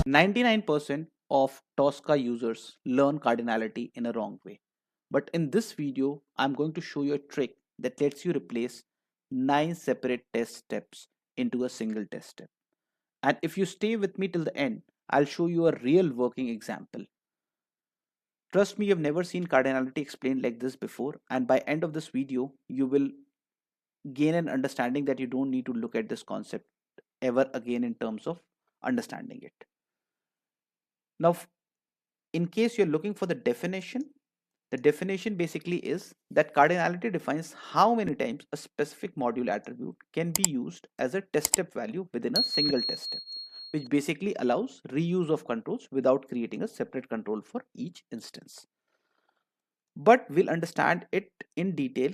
99% of Tosca users learn cardinality in a wrong way. But in this video, I'm going to show you a trick that lets you replace 9 separate test steps into a single test step. And if you stay with me till the end, I'll show you a real working example. Trust me, you've never seen cardinality explained like this before, and by end of this video, you will gain an understanding that you don't need to look at this concept ever again in terms of understanding it. Now, in case you're looking for the definition basically is that cardinality defines how many times a specific module attribute can be used as a test step value within a single test step, which basically allows reuse of controls without creating a separate control for each instance. But we'll understand it in detail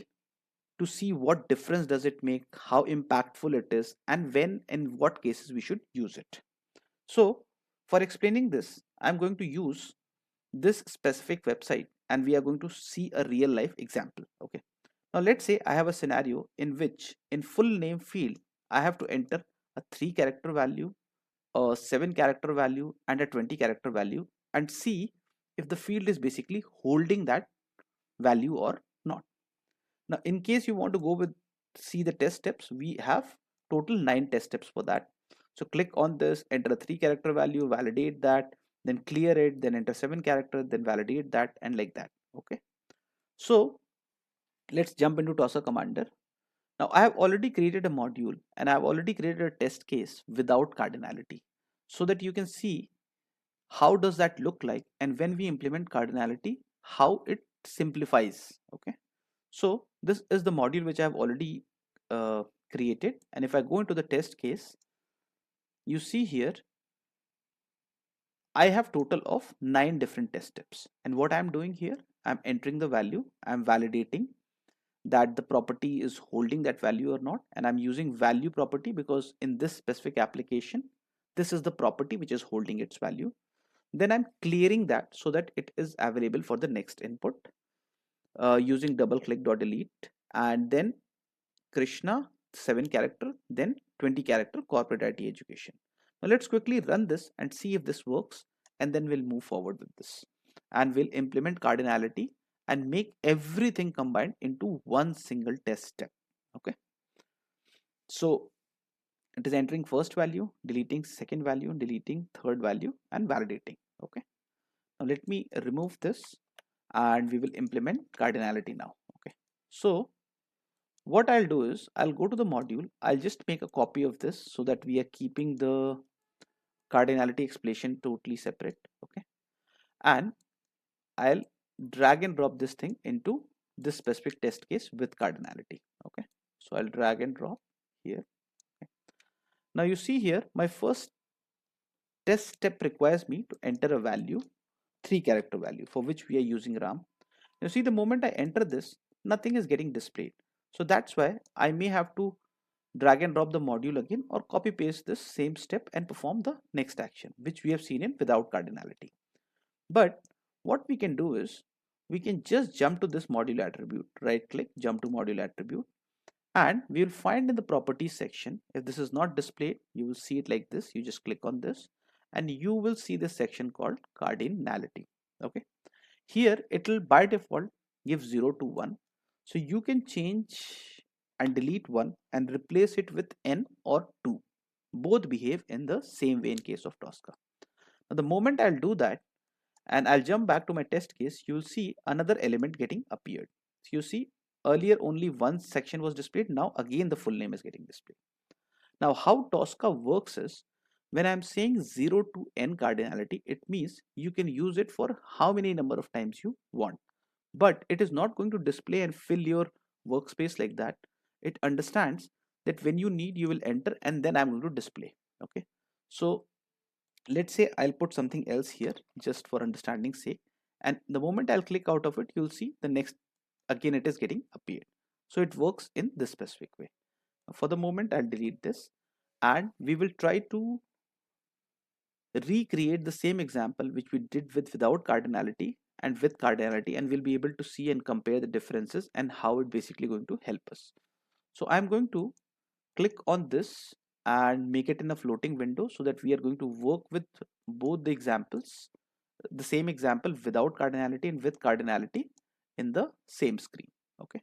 to see what difference does it make, how impactful it is, and when and what cases we should use it. So for explaining this, I'm going to use this specific website and we are going to see a real life example. Okay, now let's say I have a scenario in which in full name field I have to enter a 3 character value, a 7 character value, and a 20 character value, and see if the field is basically holding that value or not. Now in case you want to go with see the test steps, we have total 9 test steps for that. So click on this, enter a 3 character value, validate that, then clear it, then enter 7 character, then validate that, and like that. Okay, so let's jump into Tosca Commander. Now I have already created a module and I have already created a test case without cardinality, so that you can see how does that look like, and when we implement cardinality, how it simplifies. Okay, so this is the module which I have already created, and if I go into the test case, you see here I have total of 9 different test steps, and what I'm doing here, I'm entering the value, I'm validating that the property is holding that value or not, and I'm using value property because in this specific application this is the property which is holding its value. Then I'm clearing that so that it is available for the next input using double click dot delete, and then Krishna 7 character, then 20 character corporate IT education. Now let's quickly run this and see if this works, and then we'll move forward with this and we'll implement cardinality and make everything combined into one single test step. Okay, so it is entering first value, deleting second value, deleting third value, and validating. Okay, now let me remove this and we will implement cardinality now. Okay, so what I'll do is I'll go to the module, I'll just make a copy of this so that we are keeping the cardinality explanation totally separate. Okay, and I'll drag and drop this thing into this specific test case with cardinality. Okay, so I'll drag and drop here. Okay. Now you see here my first test step requires me to enter a value, 3 character value, for which we are using RAM. You see, the moment I enter this, nothing is getting displayed, so that's why I may have to drag and drop the module again or copy paste this same step and perform the next action, which we have seen in without cardinality. But what we can do is we can just jump to this module attribute, right click, jump to module attribute, and we will find in the properties section, if this is not displayed, you will see it like this. You just click on this and you will see this section called cardinality. Okay, here it will by default give 0 to 1, so you can change and delete 1 and replace it with n or 2. Both behave in the same way in case of Tosca. Now the moment I'll do that and I'll jump back to my test case, you'll see another element getting appeared. So you see earlier only one section was displayed, now again the full name is getting displayed. Now how Tosca works is, when I'm saying 0 to n cardinality, it means you can use it for how many number of times you want, but it is not going to display and fill your workspace like that. It understands that when you need, you will enter and then I'm going to display. Okay, so let's say I'll put something else here just for understanding sake, and the moment I'll click out of it, you'll see the next again it is getting appeared. So it works in this specific way. For the moment I'll delete this and we will try to recreate the same example which we did with without cardinality and with cardinality, and we'll be able to see and compare the differences and how it basically going to help us. So I'm going to click on this and make it in a floating window so that we are going to work with both the examples, the same example without cardinality and with cardinality in the same screen. Okay,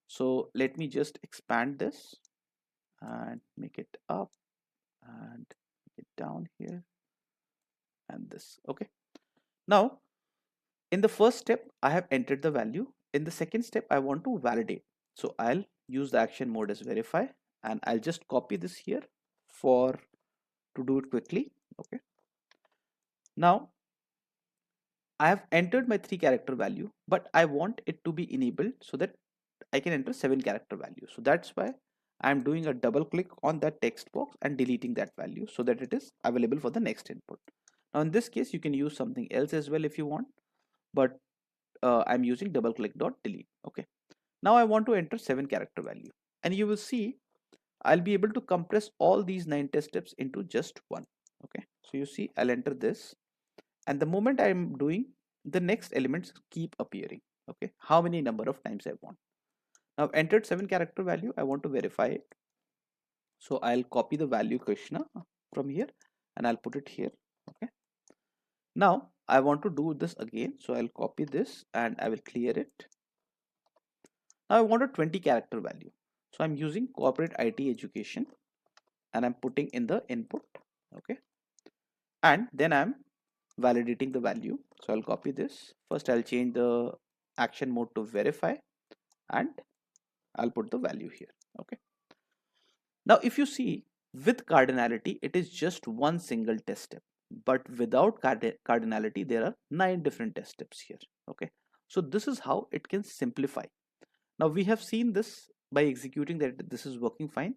so let me just expand this and make it up and make it down here and this. Okay, now in the first step I have entered the value. In the second step I want to validate, so I'll use the action mode as verify, and I'll just copy this here for to do it quickly. Okay, now I have entered my 3-character value, but I want it to be enabled so that I can enter 7-character value. So that's why I'm doing a double click on that text box and deleting that value so that it is available for the next input. Now in this case you can use something else as well if you want, but I'm using double click dot delete. Okay, now I want to enter 7-character value, and you will see I'll be able to compress all these 9 test steps into just one. Okay, so you see I'll enter this, and the moment I'm doing, the next elements keep appearing. Okay, how many number of times I want. Now I've entered 7-character value, I want to verify it, so I'll copy the value Krishna from here and I'll put it here. Okay, now I want to do this again, so I'll copy this and I will clear it. Now I want a 20-character value, so I'm using corporate IT education and I'm putting in the input. Okay, and then I'm validating the value, so I'll copy this. First I'll change the action mode to verify and I'll put the value here. Okay, now if you see, with cardinality it is just one single test step, but without cardinality there are 9 different test steps here. Okay, so this is how it can simplify. Now we have seen this by executing that this is working fine.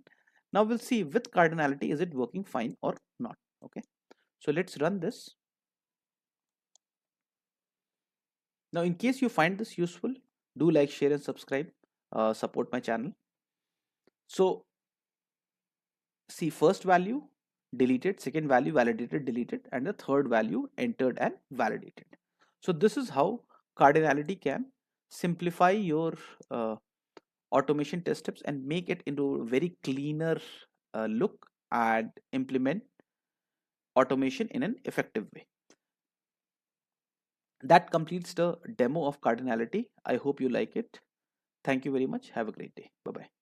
Now we'll see with cardinality is it working fine or not. Okay, so let's run this. Now in case you find this useful, do like, share and subscribe, support my channel. So see, first value deleted, second value validated, deleted, and the third value entered and validated. So this is how cardinality can simplify your automation test steps and make it into a very cleaner look and implement automation in an effective way. That completes the demo of cardinality. I hope you like it. Thank you very much. Have a great day. Bye bye.